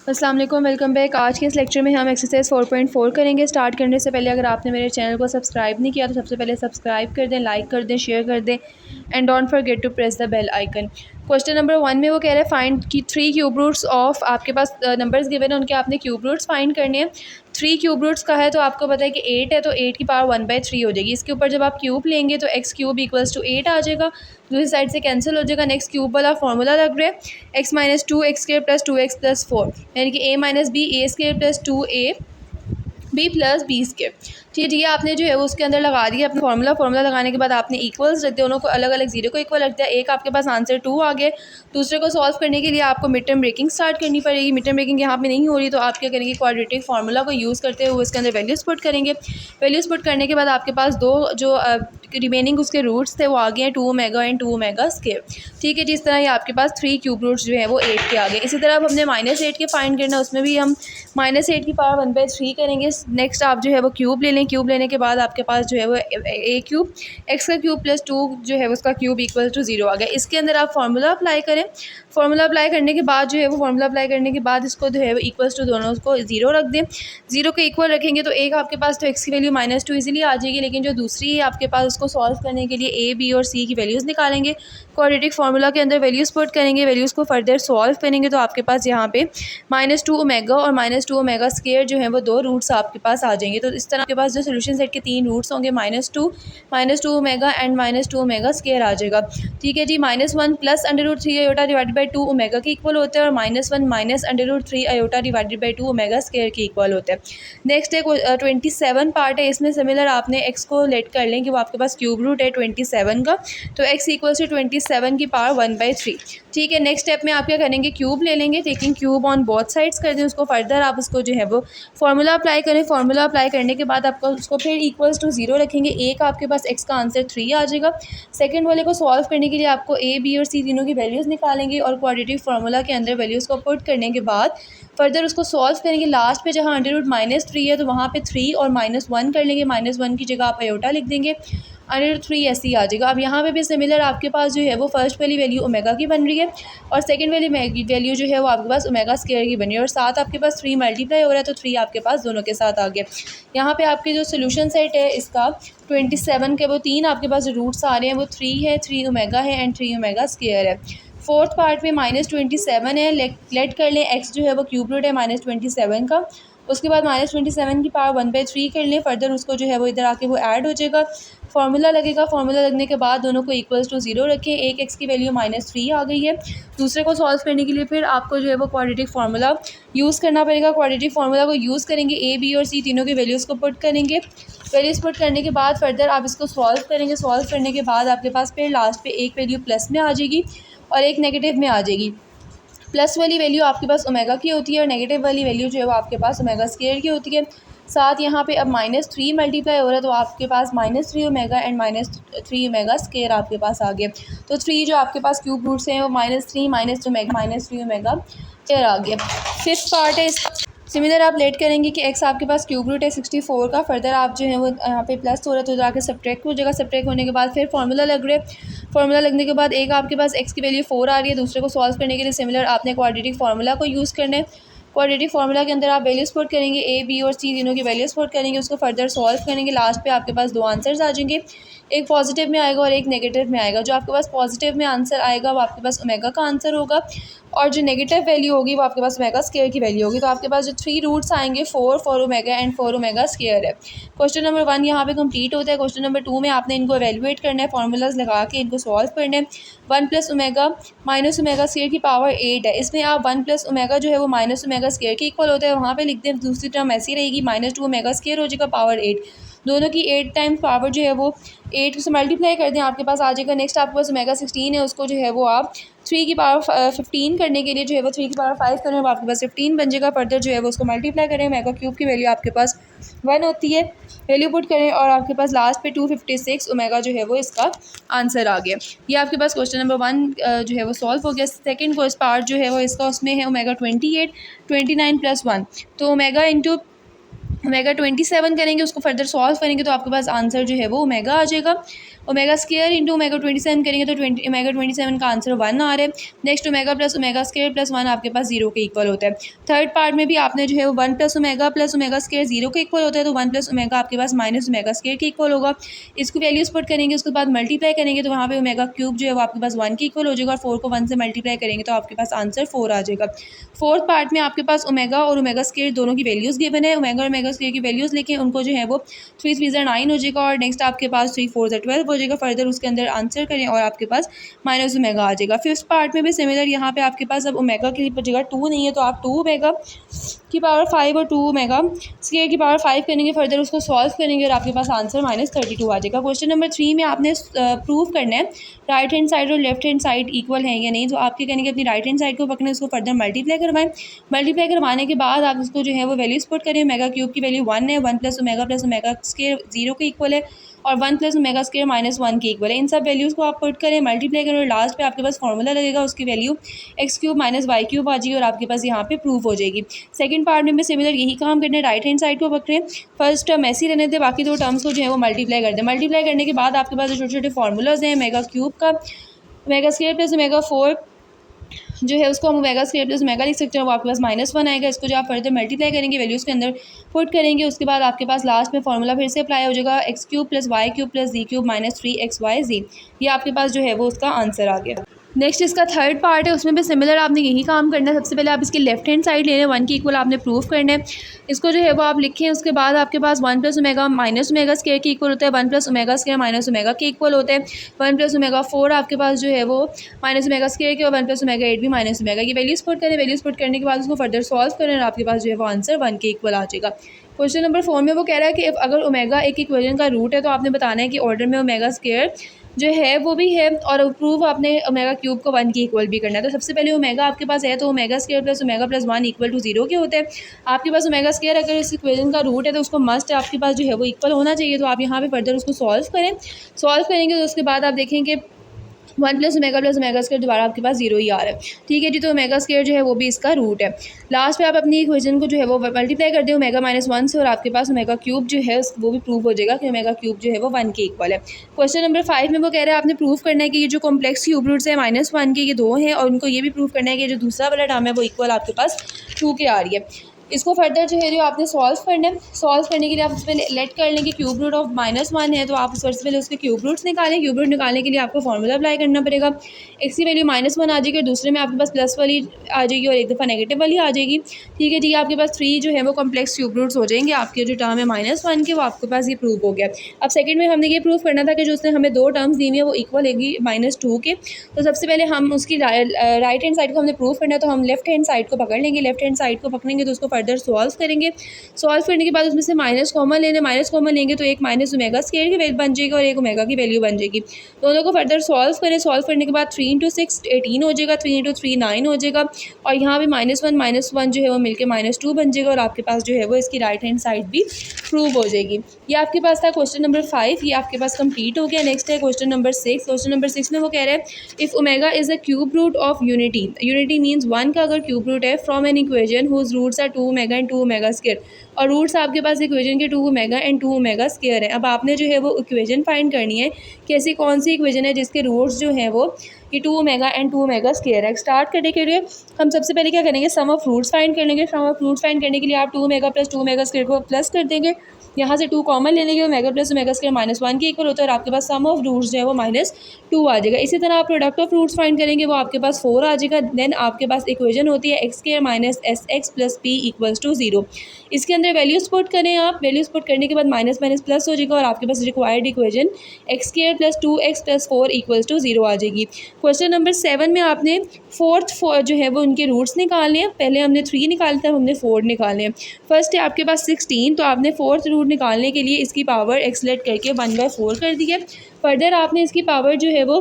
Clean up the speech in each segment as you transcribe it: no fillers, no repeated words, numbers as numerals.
अस्सलाम वालेकुम, welcome back. आज के इस लेक्चर में हम एक्सरसाइज 4.4 करेंगे। स्टार्ट करने से पहले अगर आपने मेरे चैनल को सब्सक्राइब नहीं किया तो सबसे पहले सब्सक्राइब कर दें, लाइक कर दें, शेयर कर दें and don't forget to press the bell icon. Question number 1 में वो कह रहे हैं फाइंड की 3 क्यूब रूट्स ऑफ, आपके पास नंबर्स गिवन है, उनके आपने क्यूब रूट्स फाइंड करने हैं। 3 क्यूब रूट्स का है तो आपको पता है कि 8 है, तो 8 की पावर 1/3 हो जाएगी। इसके ऊपर जब आप क्यूब लेंगे तो एक्स क्यूब इक्वल्स टू 8 आ जाएगा, दूसरी साइड से कैंसिल हो जाएगा। नेक्स्ट क्यूब वाला फॉर्मूला लग रहा है x minus 2x² plus 2x+4, यानी कि a minus b a² plus 2a b plus b square. ठीक है, ये आपने जो है वो उसके अंदर लगा दिया अपना फार्मूला लगाने के बाद आपने इक्वल्स रख दिया, दोनों को अलग अलग जीरो को इक्वल रख दिया। एक आपके पास आंसर 2 आ गए। दूसरे को सॉल्व करने के लिए आपको मिड टर्म ब्रेकिंग स्टार्ट करनी पड़ेगी। मिड टर्म ब्रेकिंग यहाँ पे नहीं हो रही तो आप क्या करेंगे, क्वाड्रेटिक फार्मूला को यूज़ करते हुए इसके अंदर वैल्यूज पुट करेंगे। वैल्यूज पुट करने के बाद आपके पास दो जो रिमेनिंग उसके रूट्स थे वो आ गए हैं 2 ओमेगा एंड 2 ओमेगा स्क्वायर। ठीक है, जिस तरह ये आपके पास 3 क्यूब रूट्स जो है वो 8 के आ गए। इसी तरह अब हमने -8 के फाइंड करना, उसमें भी हम -8 की पावर 1/3 करेंगे। नेक्स्ट आप जो है वो क्यूब ले लें। क्यूब लेने के बाद आपके पास जो है वो a क्यूब x का क्यूब प्लस 2 जो है उसका क्यूब इक्वल टू 0 आ गया। इसके अंदर आप फार्मूला अप्लाई करें। फार्मूला अप्लाई करने के बाद जो है वो फार्मूला अप्लाई करने के बाद इसको जो है वो इक्वल्स टू दोनों को 0 रख दें। 0 को इक्वल रखेंगे तो एक आपके पास तो x की वैल्यू -2 इजीली आ जाएगी, लेकिन जो दूसरी है आपके पास उसको सॉल्व करने के लिए a b और c की वैल्यूज़ निकालेंगे। क्वाड्रेटिक फार्मूला के अंदर वैल्यूज़ पुट करेंगे, वैल्यूज़ को फर्दर सॉल्व करेंगे तो आपके पास यहाँ पे -2 ओमेगा और -2 ओमेगा स्क्वायर जो है वो दो रूट्स आपके पास आ जाएंगे। तो इस तरह आपके पास जो सोल्यूशन सेट के 3 रूट्स होंगे -2 ओमेगा एंड -2 ओमेगा स्क्वायर आ जाएगा। ठीक है जी, -1 plus √3 iota divided by 2 omega के इक्वल होता है और -1 minus √3 iota divided by 2 omega square के इक्वल होता है। नेक्स्ट है 27 पार्ट है, इसमें सिमिलर आपने x को लेट कर लें कि वो आपके पास क्यूब रूट है 27 का, तो x इक्वल्स टू 27 की पावर 1/3। ठीक है, नेक्स्ट स्टेप में आप क्या करेंगे, क्यूब ले लेंगे, taking cube on both sides कर दें उसको। फर्दर आप उसको जो है वो फार्मूला अप्लाई करें। फार्मूला अप्लाई करने के बाद आपको उसको फिर इक्वल्स टू 0 रखेंगे। एक आपके पास x का आंसर 3 आ जाएगा। सेकंड वाले को सॉल्व करने के लिए आपको a b और c तीनों की वैल्यूज़ निकालेंगे और क्वाड्रेटिक फार्मूला के अंदर वैल्यूज़ को पुट करने के बाद फर्दर उसको सॉल्व करेंगे। लास्ट पे जहाँ √-3 है तो वहाँ पे 3 और -1 कर लेंगे। -1 की जगह आप आयोटा लिख देंगे, √3 ऐसे ही आ जाएगा। अब यहाँ पे भी सिमिलर आपके पास जो है वो फर्स्ट वाली वैल्यू ओमेगा की बन रही है और सेकंड वाली वैल्यू जो है वो आपके पास ओमेगा स्क्वायर की बनी है और साथ आपके पास 3 मल्टीप्लाई हो रहा है तो 3 आपके पास दोनों के साथ आ गया। यहाँ पे आपके जो सोल्यूशन सेट है इसका 27 के वो 3 आपके पास रूट्स आ रहे हैं, वो 3 है, 3 ओमेगा है एंड 3 ओमेगा स्क्वायर है। फोर्थ पार्ट में -27 है, लेट कर लें x जो है वो क्यूब रूट है -27 का। उसके बाद -27 की पावर 1/3 कर लें। फर्दर उसको जो है वो इधर आके वो ऐड हो जाएगा, फार्मूला लगेगा। फार्मूला लगने के बाद दोनों को इक्वल्स टू 0 रखें। एक x की वैल्यू -3 आ गई है। दूसरे को सॉल्व करने के लिए फिर आपको जो है वो क्वाड्रेटिक फार्मूला यूज़ करना पड़ेगा। क्वाड्रेटिक फार्मूला को यूज़ करेंगे, a b और c तीनों की वैल्यूज़ को पुट करेंगे। वैल्यूज़ पुट करने के बाद फर्दर आप इसको सॉल्व करेंगे। सॉल्व करने के बाद आपके पास फिर लास्ट पे एक वैल्यू प्लस में आ जाएगी और एक नेगेटिव में आ जाएगी। प्लस वाली वैल्यू आपके पास ओमेगा की होती है और नेगेटिव वाली वैल्यू जो है वो आपके पास ओमेगा स्क्वायर की होती है। साथ यहाँ पे अब -3 मल्टीप्लाई हो रहा है तो आपके पास -3 ओमेगा एंड -3 ओमेगा स्क्वायर आपके पास आ गया। तो 3 जो आपके पास क्यूब रूट्स हैं वो -3 -3 ओमेगा स्क्वायर आ गया। फिफ्थ पार्ट है इसका सिमिलर आप लेट करेंगे कि x आपके पास क्यूब रूट है 64 का। फर्दर आप जो है वो यहाँ पे प्लस हो रहा है तो जाके सब्ट्रैक्ट हो जाएगा। सब्ट्रैक्ट होने के बाद फिर फार्मूला लग रहा है। फार्मूला लगने के बाद एक आपके पास x की वैल्यू 4 आ रही है। दूसरे को सॉल्व करने के लिए सिमिलर आपने क्वाड्रेटिक फार्मूला को यूज़ करना है। क्वाड्रेटिक फार्मूला के अंदर आप वैल्यूज़ पुट करेंगे, a b और c तीनों की वैल्यूज़ पुट करेंगे, उसको फर्दर सॉल्व करेंगे। लास्ट पे आपके पास दो आंसर्स आ जाएंगे, एक पॉजिटिव में आएगा और एक नेगेटिव में आएगा। जो आपके पास पॉजिटिव में आंसर आएगा वो आपके पास ओमेगा का आंसर होगा और जो नेगेटिव वैल्यू होगी वो आपके पास ओमेगा स्क्वायर की वैल्यू होगी। तो आपके पास जो 3 रूट्स आएंगे 4 ओमेगा एंड 4 ओमेगा स्क्वायर है। क्वेश्चन नंबर 1 यहाँ पे कंप्लीट होता है। क्वेश्चन नंबर 2 में आपने इनको एवेलुएट करना है, फार्मूलाज लगा के इनको सॉल्व करना है। 1 plus omega minus omega square की पावर 8 है। इसमें आप 1 प्लस ओमेगा जो है वो माइनस ओमेगा स्क्वायर के इक्वल होता है, वहाँ पे लिख दें। दूसरी टर्म ऐसी रहेगी, -2 ओमेगा स्क्वायर हो जाएगा पावर 8। दोनों की 8 टाइम्स पावर जो है वो 8 से मल्टीप्लाई कर दें, आपके पास आ जाएगा। नेक्स्ट आपके पास ओमेगा 16 है, उसको जो है वो आप 3 की पावर 15 करने के लिए जो है वो 3 की पावर 5 करें, वो आपके पास 15 बन जाएगा। फर्दर जो है वो उसको मल्टीप्लाई करें, ओमेगा क्यूब की वैल्यू आपके पास 1 होती है, वैल्यू पुट करें और आपके पास लास्ट पे 256 ओमेगा जो है वो इसका आंसर आ गया। ये आपके पास क्वेश्चन नंबर 1 जो है वो सॉल्व हो गया। सेकंड पार्ट जो है वो इसका उसमें है ओमेगा 28 29 + 1, तो ओमेगा इंटू ओमेगा 27 करेंगे, उसको फर्दर सॉल्व करेंगे तो आपके पास आंसर जो है वो ओमेगा आ जाएगा। ओमेगा स्केयर इंटू ओमेगा 27 करेंगे तो ओमेगा 27 का आंसर 1 आ रहा है। Next omega plus omega square plus 1 आपके पास 0 के इक्वल होता है। थर्ड पार्ट में भी आपने जो है वो 1 प्लस ओमेगा स्केयर 0 के इक्वल होता है, तो 1 प्लस ओमेगा आपके पास माइनस ओमेगा स्केयर के इक्वल होगा। इसको वैल्यूज पुट करेंगे, उसके बाद मल्टीप्लाई करेंगे तो वहाँ पे ओमेगा क्यूब जो है वो आपके पास 1 के इक्वल हो जाएगा, और 4 को 1 से मल्टीप्लाई करेंगे तो आपके पास आंसर 4 आ जाएगा। फोर्थ पार्ट में आपके पास ओमेगा और ओमेगा स्केयर दोनों की वैल्यूज़ गिवन है। ओमेगा और ओमेगा स्केयर की वैल्यूज़ लेके उनको जो है वो 3 3 ज़ा 9 हो जाएगा, और नेक्स्ट आपके पास 3 4 ज़ा 12 हो जाएगा। फर्दर उसके अंदर आंसर करें और आपके पास माइनस ओमेगा आ जाएगा। फिफ्थ पार्ट में भी सिमिलर, यहाँ पे आपके पास अब ओमेगा की जगह 2 नहीं है तो आप 2 ओमेगा की पावर 5 और 2 ओमेगा स्केयर की पावर 5 करेंगे। फर्दर उसको सॉल्व करेंगे और आपके पास आंसर -32 आ जाएगा। क्वेश्चन नंबर 3 में आपने प्रूव करना है राइट हैंड साइड और लेफ्ट हैंड साइड इक्वल है या नहीं। तो आपके कहने के अपनी राइट हैंड साइड को पकड़ें, उसको फर्दर मल्टीप्लाई करवाएं। मल्टीप्लाई करवाने के बाद आप उसको जो है वो वैल्यूज पुट करें। ओमेगा क्यूब की वैल्यू 1 है, 1 प्लस ओमेगा स्केयर 0 के इक्वल है, और 1 प्लस ओमेगा स्केयर -1 के इक्वल है। इन सब वैल्यूज़ को आप पुट करें, मल्टीप्लाई करें, और लास्ट पे आपके पास फॉर्मूला लगेगा, उसकी value X cube minus Y cube आ जाएगी और आपके पास यहाँ पे प्रूफ हो जाएगी। सेकंड पार्ट में भी सिमिलर यही काम करने, राइट हैंड साइड को पकड़ें, फर्स्ट टर्म ऐसे ही रहने थे, बाकी 2 टर्म्स को जो है वो मल्टीप्लाई कर दें। मल्टीप्लाई करने के बाद आपके पास जो छोटे छोटे फार्मूलाज हैं, ओमेगा क्यूब का ओमेगा स्केयर प्लस ओमेगा 4 जो है उसको हम ओमेगा स्क्वायर प्लस ओमेगा लिख सकते हैं, वो आपके पास -1 आएगा। इसको जो आप फर्दर मल्टीप्लाई करेंगे, वैल्यूज़ के अंदर पुट करेंगे, उसके बाद आपके पास लास्ट में फॉर्मूला फिर से अप्लाई हो जाएगा, X cube plus Y cube plus Z cube -3xyz। ये आपके पास जो है वो उसका आंसर आ गया। नेक्स्ट इसका थर्ड पार्ट है, उसमें भी सिमिलर आपने यही काम करना है। सबसे पहले आप इसकी लेफ्ट हैंड साइड लेना है, 1 की इक्वल आपने प्रूफ करना है। इसको जो है वो आप लिखें, उसके बाद आपके पास 1 plus omega minus omega square के इक्वल होता है, 1 plus omega square minus omega के इक्वल होता है, 1 प्लस ओमेगा 4 आपके पास जो है वो माइनस ओमेगा स्केयर के, और 1 प्लस ओमेगा 8 भी माइनस ओमेगा की। वैल्यूज़ पुट करें, वैल्यूज़ पुट करने के बाद उसको फर्दर सॉल्व करें और आपके पास जो है वो आंसर 1 के इक्वल आ जाएगा। क्वेश्चन नंबर 4 में वो कह रहा है कि अगर ओमेगा एक इक्वेशन का रूट है तो आपने बताना है कि ऑर्डर में ओमेगा स्केयर जो है वो भी है, और प्रूफ आपने ओमेगा क्यूब को 1 की इक्वल भी करना है। तो सबसे पहले ओमेगा आपके पास है, तो omega square plus omega plus 1 equal to 0 के होते हैं। आपके पास ओमेगा स्केयर अगर इस इक्वेशन का रूट है तो उसको मस्ट आपके पास जो है वो इक्वल होना चाहिए। तो आप यहाँ पे फर्दर उसको सॉल्व करें, सॉल्व करेंगे तो उसके बाद आप देखेंगे 1 प्लस ओमेगा स्केयर दोबारा आपके पास 0 ही आ रहा है। ठीक है जी, तो ओमेगा स्केयर जो है वो भी इसका रूट है। लास्ट पे आप अपनी इक्वेशन को जो है वो मल्टीप्लाई कर दें ओमेगा -1 से, और आपके पास ओमेगा क्यूब जो है वो भी प्रूव हो जाएगा कि ओमेगा क्यूब जो है वो 1 के इक्वल है। क्वेश्चन नंबर 5 में वो कह रहे हैं आपने प्रूव करना है कि ये जो कॉम्प्लेक्स क्यूब रूट्स है -1 के, ये 2 हैं, और उनको ये भी प्रूव करना है कि जो दूसरा वाला टर्म है वो इक्वल आपके पास 2 के आ रही है। इसको फर्दर जो है जो आपने सॉल्व करना है, सॉल्व करने के लिए आप उसमें लेट कर लें कि क्यूब रूट ऑफ -1 है, तो आप सबसे पहले उसके क्यूब रूट्स निकालें। क्यूब रूट निकालने के लिए आपको फॉर्मूला अप्लाई करना पड़ेगा। एक्स की वैल्यू -1 आ जाएगी, और दूसरे में आपके पास प्लस वाली आ जाएगी और एक दफ़ा नेगेटिव वाली आ जाएगी। ठीक है जी, आपके पास 3 जो है वो कॉम्प्लेक्स क्यूब रूट्स हो जाएंगे। आपके जो टर्म है -1 के, वो आपके पास ये प्रूव हो गया। अब सेकंड में हमने ये प्रूव करना था कि जो उसने हमें 2 टर्म्स दी हुई है वो इक्वल होगी -2 के। तो सबसे पहले हम उसकी राइट हैंड साइड को हमने प्रूव करना है, तो हम लेफ्ट हैंड साइड को पकड़ लेंगे। लेफ्ट हैंड साइड को पकड़ेंगे तो उसको फर्दर सॉल्व करेंगे। सॉल्व करने के बाद उसमें से माइनस कॉमन लेने, माइनस कॉमन लेंगे तो एक माइनस ओमेगा स्केयर की वैल्यू बन जाएगी और एक ओमेगा की वैल्यू बन जाएगी। दोनों को फर्दर सॉल्व करें, सॉल्व करने के बाद 3 × 6 18 हो जाएगा, 3 × 3 9 हो जाएगा, और यहाँ भी -1 जो है वो मिलकर -2 बन जाएगा, और आपके पास जो है वो इसकी राइट हैंड साइड भी प्रूव हो जाएगी। ये आपके पास था क्वेश्चन नंबर 5, ये आपके पास कंप्लीट हो गया। नेक्स्ट है क्वेश्चन नंबर 6। क्वेश्चन नंबर 6 में वो कह रहे हैं if omega is a cube root of unity, unity means 1 का अगर क्यूब रूट है, from an equation whose roots are 2 omega and 2 omega square, और रूट्स आपके पास इक्वेशन के 2 ओमेगा एंड 2 ओमेगा स्क्वायर है। अब आपने जो है वो इक्वेशन फाइंड करनी है कि ऐसी कौन सी इक्वेशन है जिसके रूट्स जो हैं वो ये 2 ओमेगा एंड 2 ओमेगा स्क्वायर है। स्टार्ट करने के लिए हम सबसे पहले क्या करेंगे, सम ऑफ रूट्स फाइंड कर लेंगे। सम ऑफ रूट्स फाइंड करने के लिए आप 2 ओमेगा प्लस 2 ओमेगा स्क्वायर को प्लस कर देंगे, यहाँ से 2 कॉमन ले लेंगे, ओमेगा प्लस ओमेगा स्क्वायर -1 के इक्वल होता है, और आपके पास सम ऑफ रूट्स जो है वो -2 आ जाएगा। इसी तरह आप प्रोडक्ट ऑफ रूट्स फाइंड करेंगे, वो आपके पास 4 आ जाएगा। देन आपके पास इक्वेशन होती है x square minus SX plus P equals to 0। इसके अंदर वैल्यूज पुट करें आप, वैल्यूज पुट करने के बाद माइनस माइनस प्लस हो जाएगा, और आपके पास required equation X square plus 2x plus 4 equals to 0 आ जाएगी। क्वेश्चन नंबर 7 में आपने फोर्थ जो है वो उनके रूट्स निकालने हैं। पहले हमने 3 निकाले थे, हमने 4 निकालने हैं। फर्स्ट है आपके पास 16, तो आपने फोर्थ रूट निकालने के लिए इसकी पावर एक्सलेट करके 1/4 कर दी है। फर्दर आपने इसकी पावर जो है वो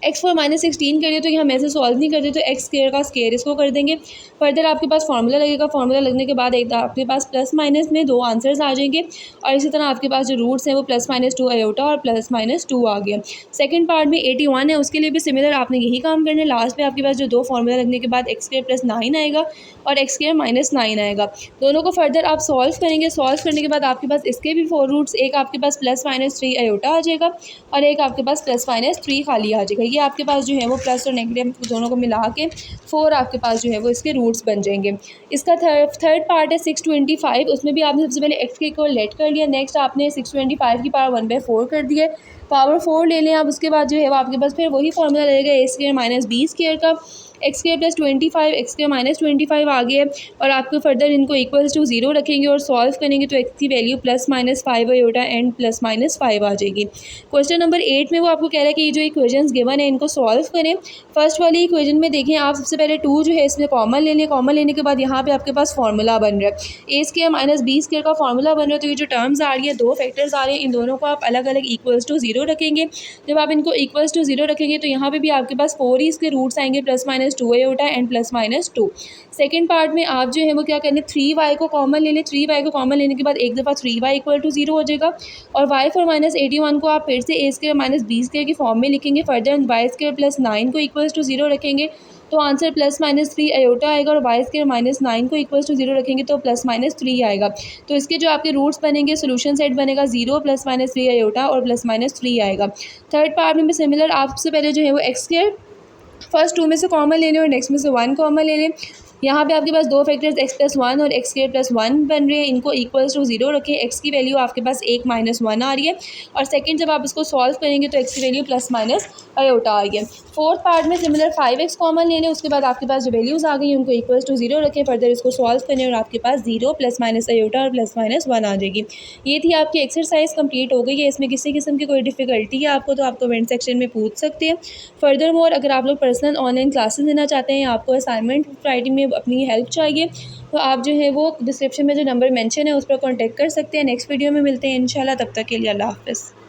x4 - 16 करिए तो ये हम ऐसे सॉल्व नहीं करते, तो एक्स स्क्वायर का स्क्वायर इसको कर देंगे। फर्दर आपके पास फार्मूला लगेगा, फार्मूला लगने के बाद एक आपके पास प्लस माइनस में 2 आंसर्स आ जाएंगे और इसी तरह आपके पास जो रूट्स हैं वो +-2 आयोटा और +-2 आ गया। सेकंड पार्ट में 81 है, उसके लिए भी सिमिलर आपने यही काम करना है। लास्ट में आपके पास जो 2 फार्मूला लगने के बाद x² + 9 आएगा और x² - 9 आएगा। दोनों को फर्दर आप सॉल्व करेंगे, सॉल्व करने के बाद आपके पास इसके भी 4 रूट्स, एक आपके पास +-3 आयोटा आ जाएगा और एक आपके पास +-3 खाली आ जाएगा। ये आपके पास जो है वो प्लस और नेगेटिव दोनों को मिला के 4 आपके पास जो है वो इसके रूट्स बन जाएंगे। इसका थर्ड पार्ट है 625, उसमें भी आपने सबसे पहले x के इक्वल लेट कर लिया, नेक्स्ट आपने 625 की पावर 1/4 कर दिया, पावर 4 ले लें आप। उसके बाद जो है वो आपके पास फिर वही फार्मूला लगेगा a² - b² का, x² + 25 x² - 25 आ गया और आपको फर्दर इनको इक्वल्स टू 0 रखेंगे और सॉल्व करेंगे तो x की वैल्यू +-5 आयोटा एंड +-5 आ जाएगी। क्वेश्चन नंबर 8 में वो आपको कह रहा है कि ये जो इक्वेशंस गिवन है इनको सॉल्व करें। फर्स्ट वाली इक्वेशन में देखें आप, सबसे पहले 2 जो है इसमें कॉमन ले लें, कॉमन लेने के बाद यहाँ पे आपके पास फार्मूला बन रहा है a² - b² का फार्मूला बन रहा है। तो ये जो टर्म्स आ रही है, 2 फैक्टर्स आ रहे हैं, इन दोनों को आप अलग अलग इक्वल्स टू 0 रखेंगे। जब आप इनको इक्वल्स टू 0 रखेंगे तो यहाँ पे भी आपके पास 4 ही इसके रूट्स आएंगे, +-2 आयोटा एंड +-2। सेकंड पार्ट में आप जो है वो क्या करें, 3y को कॉमन ले लें, 3y को कॉमन लेने के बाद एक दफ़ा 3y = 0 हो जाएगा और y4 - 81 को आप फिर से a² - b² की फॉर्म में लिखेंगे। फर्दर y² + 9 को इक्वल्स टू 0 रखेंगे तो आंसर +-3 आयोटा आएगा और y² - 9 को इक्वल्स टू 0 रखेंगे तो +-3 आएगा। तो इसके जो आपके रूट्स बनेंगे, सोल्यूशन सेट बनेगा 0 +-3 आयोटा और +-3 आएगा। थर्ड पार्ट में भी सिमिलर, आपसे पहले जो है वो x² फर्स्ट 2 में से कॉमन ले लें और नेक्स्ट में से 1 कॉमन ले लें। यहाँ पे आपके पास 2 फैक्टर्स x+1 और x² + 1 बन रहे हैं, इनको इक्वल्स टू 0 रखें। x की वैल्यू आपके पास 1 - 1 आ रही है और सेकंड जब आप इसको सॉल्व करेंगे तो x की वैल्यू +- आयोटा आ रही है। फोर्थ पार्ट में सिमिलर 5x कॉमन ले लें, उसके बाद आपके पास जो वैल्यूज़ आ गई उनको इक्वल्स टू 0 रखें। फर्दर इसको सॉल्व करें और आपके पास 0 +- आयोटा और +-1 आ जाएगी। ये थी आपकी एक्सरसाइज कंप्लीट हो गई है। इसमें किसी किस्म की कोई डिफ़िकल्टी है आपको तो आप कमेंट सेक्शन में पूछ सकते हैं। फर्दर मोर अगर आप लोग पर्सनल ऑनलाइन क्लासेस लेना चाहते हैं, आपको असाइनमेंट राइटिंग में अपनी हेल्प चाहिए तो आप जो है वो डिस्क्रिप्शन में जो नंबर मेंशन है उस पर कॉन्टैक्ट कर सकते हैं। नेक्स्ट वीडियो में मिलते हैं इंशाल्लाह, तब तक के लिए अल्लाह हाफ़िज़।